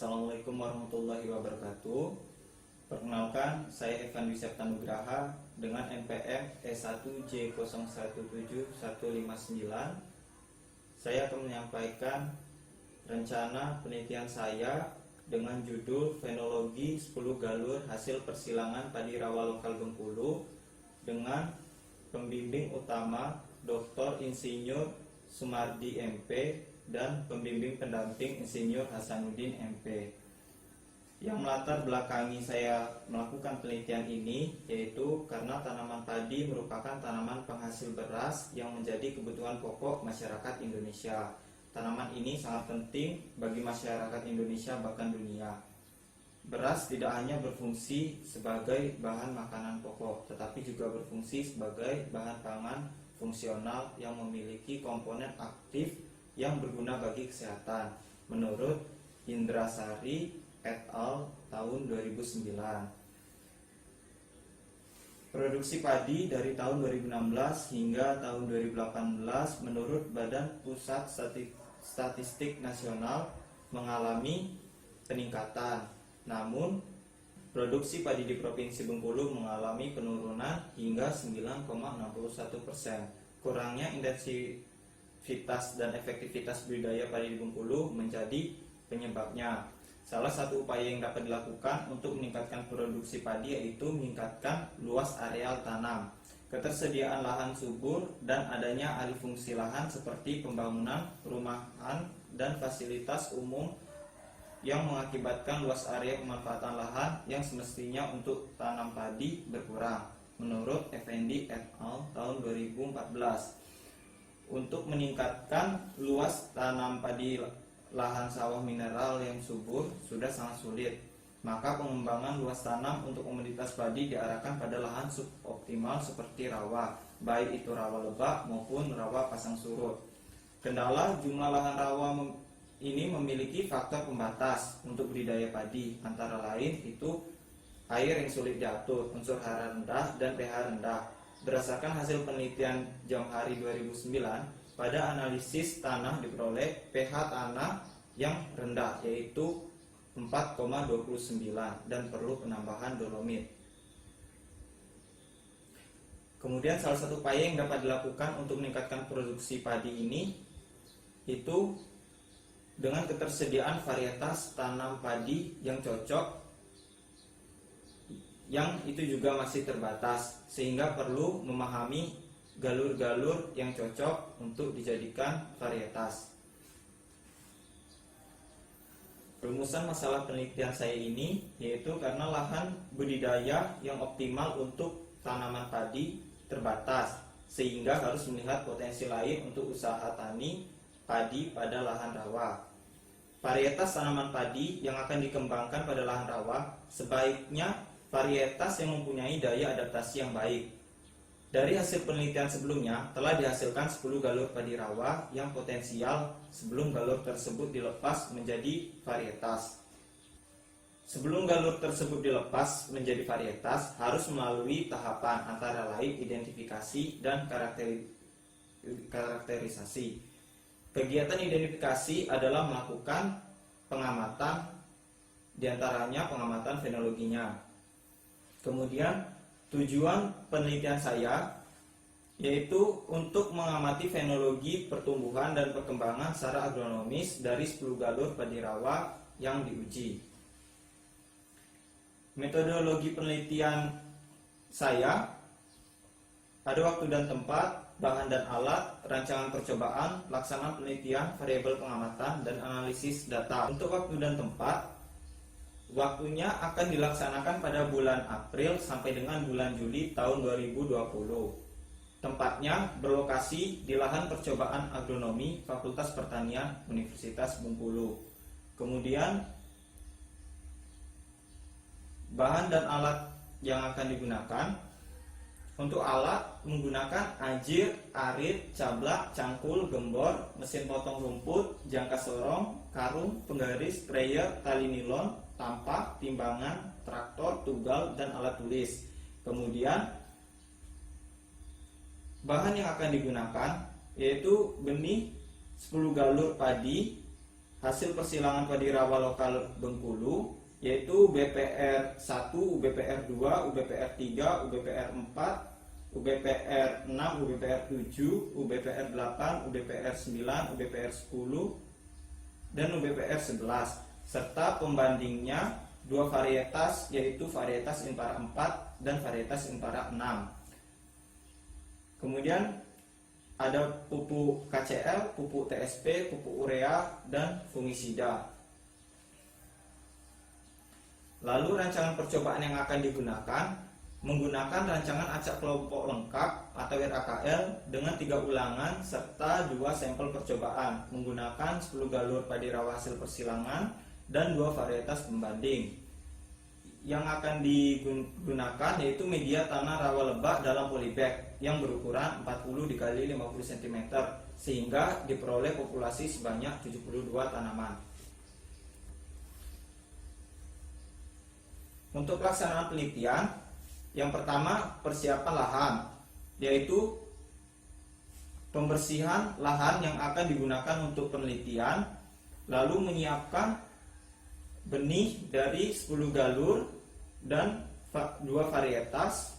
Assalamualaikum warahmatullahi wabarakatuh. Perkenalkan, saya Evan Wisep Tanugraha dengan NPM E1J017159. Saya akan menyampaikan rencana penelitian saya dengan judul Fenologi 10 Galur Hasil Persilangan Padi Rawa Lokal Bengkulu dengan pembimbing utama Dr. Insinyur Sumardi MP dan pembimbing pendamping Insinyur Hasanuddin MP. Yang melatar belakangi saya melakukan penelitian ini yaitu karena tanaman padi merupakan tanaman penghasil beras yang menjadi kebutuhan pokok masyarakat Indonesia. Tanaman ini sangat penting bagi masyarakat Indonesia bahkan dunia. Beras tidak hanya berfungsi sebagai bahan makanan pokok, tetapi juga berfungsi sebagai bahan pangan fungsional yang memiliki komponen aktif yang berguna bagi kesehatan, menurut Indrasari et al. Tahun 2009. Produksi padi dari tahun 2016 hingga tahun 2018 menurut Badan Pusat Statistik Nasional mengalami peningkatan. Namun, produksi padi di Provinsi Bengkulu mengalami penurunan hingga 9,61%. Kurangnya intensitas dan efektivitas budidaya padi di Bengkulu menjadi penyebabnya. Salah satu upaya yang dapat dilakukan untuk meningkatkan produksi padi yaitu meningkatkan luas areal tanam, ketersediaan lahan subur, dan adanya alih fungsi lahan seperti pembangunan perumahan dan fasilitas umum yang mengakibatkan luas area pemanfaatan lahan yang semestinya untuk tanam padi berkurang, menurut Effendi et al. Tahun 2014. Untuk meningkatkan luas tanam padi lahan sawah mineral yang subur sudah sangat sulit, maka pengembangan luas tanam untuk komoditas padi diarahkan pada lahan suboptimal seperti rawa, baik itu rawa lebak maupun rawa pasang surut. Kendala jumlah lahan rawa ini memiliki faktor pembatas untuk budidaya padi, antara lain itu air yang sulit diatur, unsur hara rendah, dan pH rendah. Berdasarkan hasil penelitian Jamhari 2009, pada analisis tanah diperoleh pH tanah yang rendah yaitu 4,29 dan perlu penambahan dolomit. Kemudian salah satu upaya yang dapat dilakukan untuk meningkatkan produksi padi ini itu dengan ketersediaan varietas tanam padi yang cocok, yang itu juga masih terbatas, sehingga perlu memahami galur-galur yang cocok untuk dijadikan varietas. Rumusan masalah penelitian saya ini yaitu karena lahan budidaya yang optimal untuk tanaman padi terbatas, sehingga harus melihat potensi lain untuk usaha tani padi pada lahan rawa. Varietas tanaman padi yang akan dikembangkan pada lahan rawa sebaiknya varietas yang mempunyai daya adaptasi yang baik. Dari hasil penelitian sebelumnya telah dihasilkan 10 galur padi rawa yang potensial sebelum galur tersebut dilepas menjadi varietas. Sebelum galur tersebut dilepas menjadi varietas harus melalui tahapan antara lain identifikasi dan karakterisasi. Kegiatan identifikasi adalah melakukan pengamatan, diantaranya pengamatan fenologinya. Kemudian tujuan penelitian saya yaitu untuk mengamati fenologi pertumbuhan dan perkembangan secara agronomis dari 10 galur padi rawa yang diuji. Metodologi penelitian saya ada waktu dan tempat, bahan dan alat, rancangan percobaan, pelaksanaan penelitian, variabel pengamatan, dan analisis data. Untuk waktu dan tempat, waktunya akan dilaksanakan pada bulan April sampai dengan bulan Juli tahun 2020. Tempatnya berlokasi di lahan percobaan agronomi Fakultas Pertanian Universitas Bengkulu. Kemudian bahan dan alat yang akan digunakan. Untuk alat menggunakan ajir, arit, cablak, cangkul, gembor, mesin potong rumput, jangka sorong, karung, penggaris, sprayer, tali nilon, tampak, timbangan, traktor, tugal, dan alat tulis. Kemudian bahan yang akan digunakan yaitu benih 10 galur padi, hasil persilangan padi rawa lokal Bengkulu, yaitu BPR 1, UBPR 2, UBPR 3, UBPR 4, UBPR 6, UBPR 7, UBPR 8, UBPR 9, UBPR 10, dan UBPR 11, serta pembandingnya dua varietas, yaitu varietas Impara 4 dan varietas Impara 6. Kemudian ada pupuk KCL, pupuk TSP, pupuk urea, dan fungisida. Lalu rancangan percobaan yang akan digunakan menggunakan rancangan acak kelompok lengkap atau RAKL dengan 3 ulangan serta 2 sampel percobaan menggunakan 10 galur padi rawa hasil persilangan dan 2 varietas pembanding. Yang akan digunakan yaitu media tanah rawa lebak dalam polybag yang berukuran 40 x 50 cm sehingga diperoleh populasi sebanyak 72 tanaman. Untuk pelaksanaan penelitian, yang pertama persiapan lahan, yaitu pembersihan lahan yang akan digunakan untuk penelitian, lalu menyiapkan benih dari 10 galur dan 2 varietas,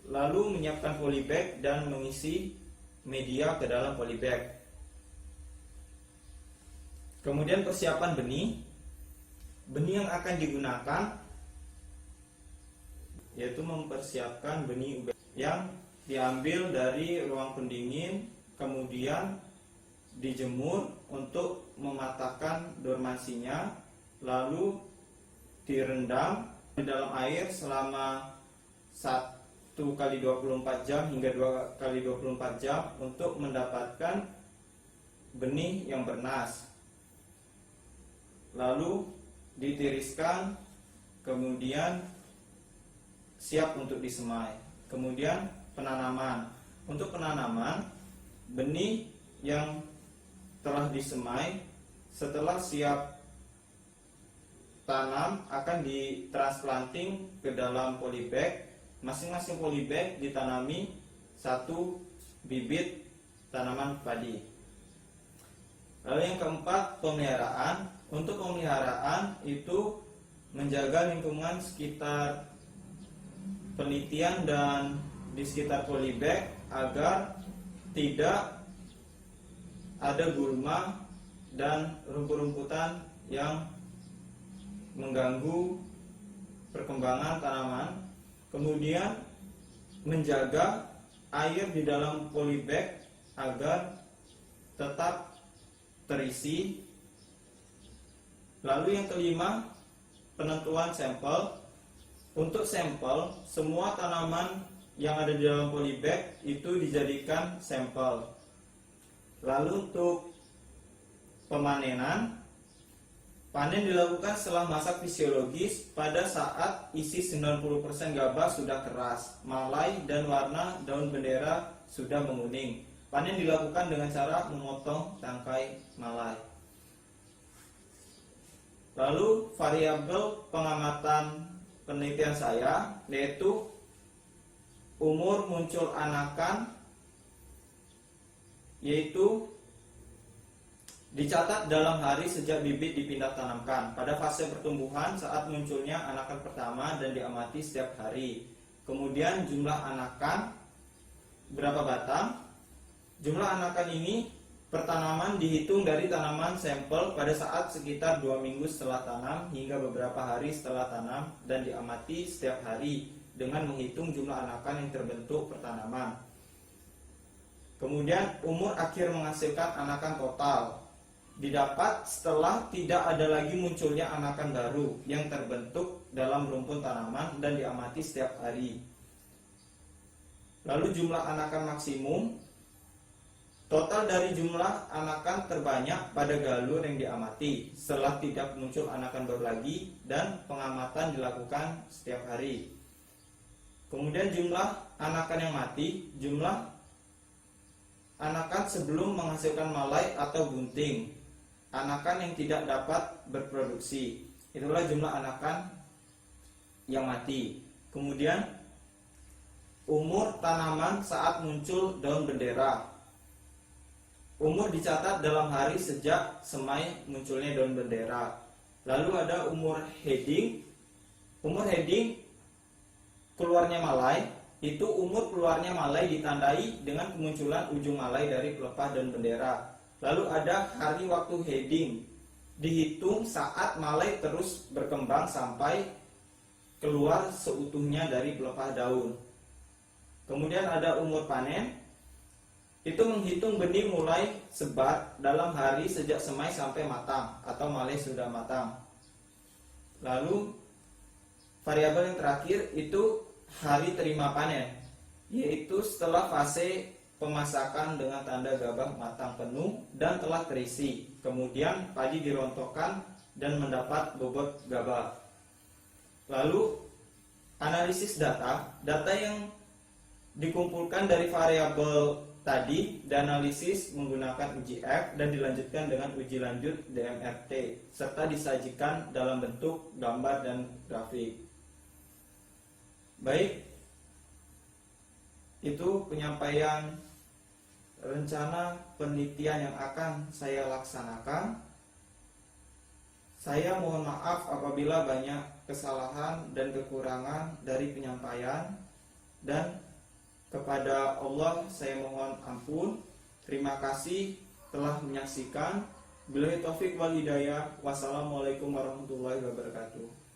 lalu menyiapkan polybag dan mengisi media ke dalam polybag. Kemudian persiapan benih yang akan digunakan yaitu mempersiapkan benih yang diambil dari ruang pendingin, kemudian dijemur untuk mematahkan dormansinya, lalu direndam di dalam air selama 1 kali 24 jam hingga 2 kali 24 jam untuk mendapatkan benih yang bernas. Lalu ditiriskan, kemudian siap untuk disemai. Kemudian penanaman. Untuk penanaman, benih yang telah disemai setelah siap tanam akan ditransplanting ke dalam polybag. Masing-masing polybag ditanami 1 bibit tanaman padi. Lalu yang keempat, pemeliharaan. Untuk pemeliharaan itu menjaga lingkungan sekitar penelitian dan di sekitar polybag agar tidak ada gulma dan rumput-rumputan yang mengganggu perkembangan tanaman. Kemudian menjaga air di dalam polybag agar tetap terisi. Lalu yang kelima, penentuan sampel. Untuk sampel, semua tanaman yang ada di dalam polybag itu dijadikan sampel. Lalu untuk pemanenan, panen dilakukan setelah masak fisiologis pada saat isi 90% gabah sudah keras, malai dan warna daun bendera sudah menguning. Panen dilakukan dengan cara memotong tangkai malai. Lalu variabel pengamatan penelitian saya yaitu umur muncul anakan, yaitu dicatat dalam hari sejak bibit dipindah tanamkan. Pada fase pertumbuhan saat munculnya anakan pertama dan diamati setiap hari. Kemudian jumlah anakan berapa batang. Jumlah anakan ini pertanaman dihitung dari tanaman sampel pada saat sekitar 2 minggu setelah tanam hingga beberapa hari setelah tanam dan diamati setiap hari dengan menghitung jumlah anakan yang terbentuk pertanaman. Kemudian umur akhir menghasilkan anakan total didapat setelah tidak ada lagi munculnya anakan baru yang terbentuk dalam rumpun tanaman dan diamati setiap hari. Lalu jumlah anakan maksimum. Total dari jumlah anakan terbanyak pada galur yang diamati setelah tidak muncul anakan baru lagi dan pengamatan dilakukan setiap hari. Kemudian jumlah anakan yang mati, jumlah anakan sebelum menghasilkan malai atau bunting, anakan yang tidak dapat berproduksi. Itulah jumlah anakan yang mati. Kemudian umur tanaman saat muncul daun bendera. umur dicatat dalam hari sejak semai munculnya daun bendera. Lalu ada umur heading. Umur heading keluarnya malai, itu umur keluarnya malai ditandai dengan kemunculan ujung malai dari pelepah daun bendera. Lalu ada hari waktu heading, dihitung saat malai terus berkembang sampai keluar seutuhnya dari pelepah daun. Kemudian ada umur panen, itu menghitung benih mulai sebar dalam hari sejak semai sampai matang atau malai sudah matang. Lalu variabel yang terakhir itu hari terima panen, yaitu setelah fase pemasakan dengan tanda gabah matang penuh dan telah terisi. Kemudian padi dirontokkan dan mendapat bobot gabah. Lalu analisis data yang dikumpulkan dari variabel tadi dianalisis menggunakan uji F dan dilanjutkan dengan uji lanjut DMRT serta disajikan dalam bentuk gambar dan grafik. Baik, itu penyampaian rencana penelitian yang akan saya laksanakan. Saya mohon maaf apabila banyak kesalahan dan kekurangan dari penyampaian, dan kepada Allah saya mohon ampun. Terima kasih telah menyaksikan. Billahi taufik wal hidayah. Wassalamualaikum warahmatullahi wabarakatuh.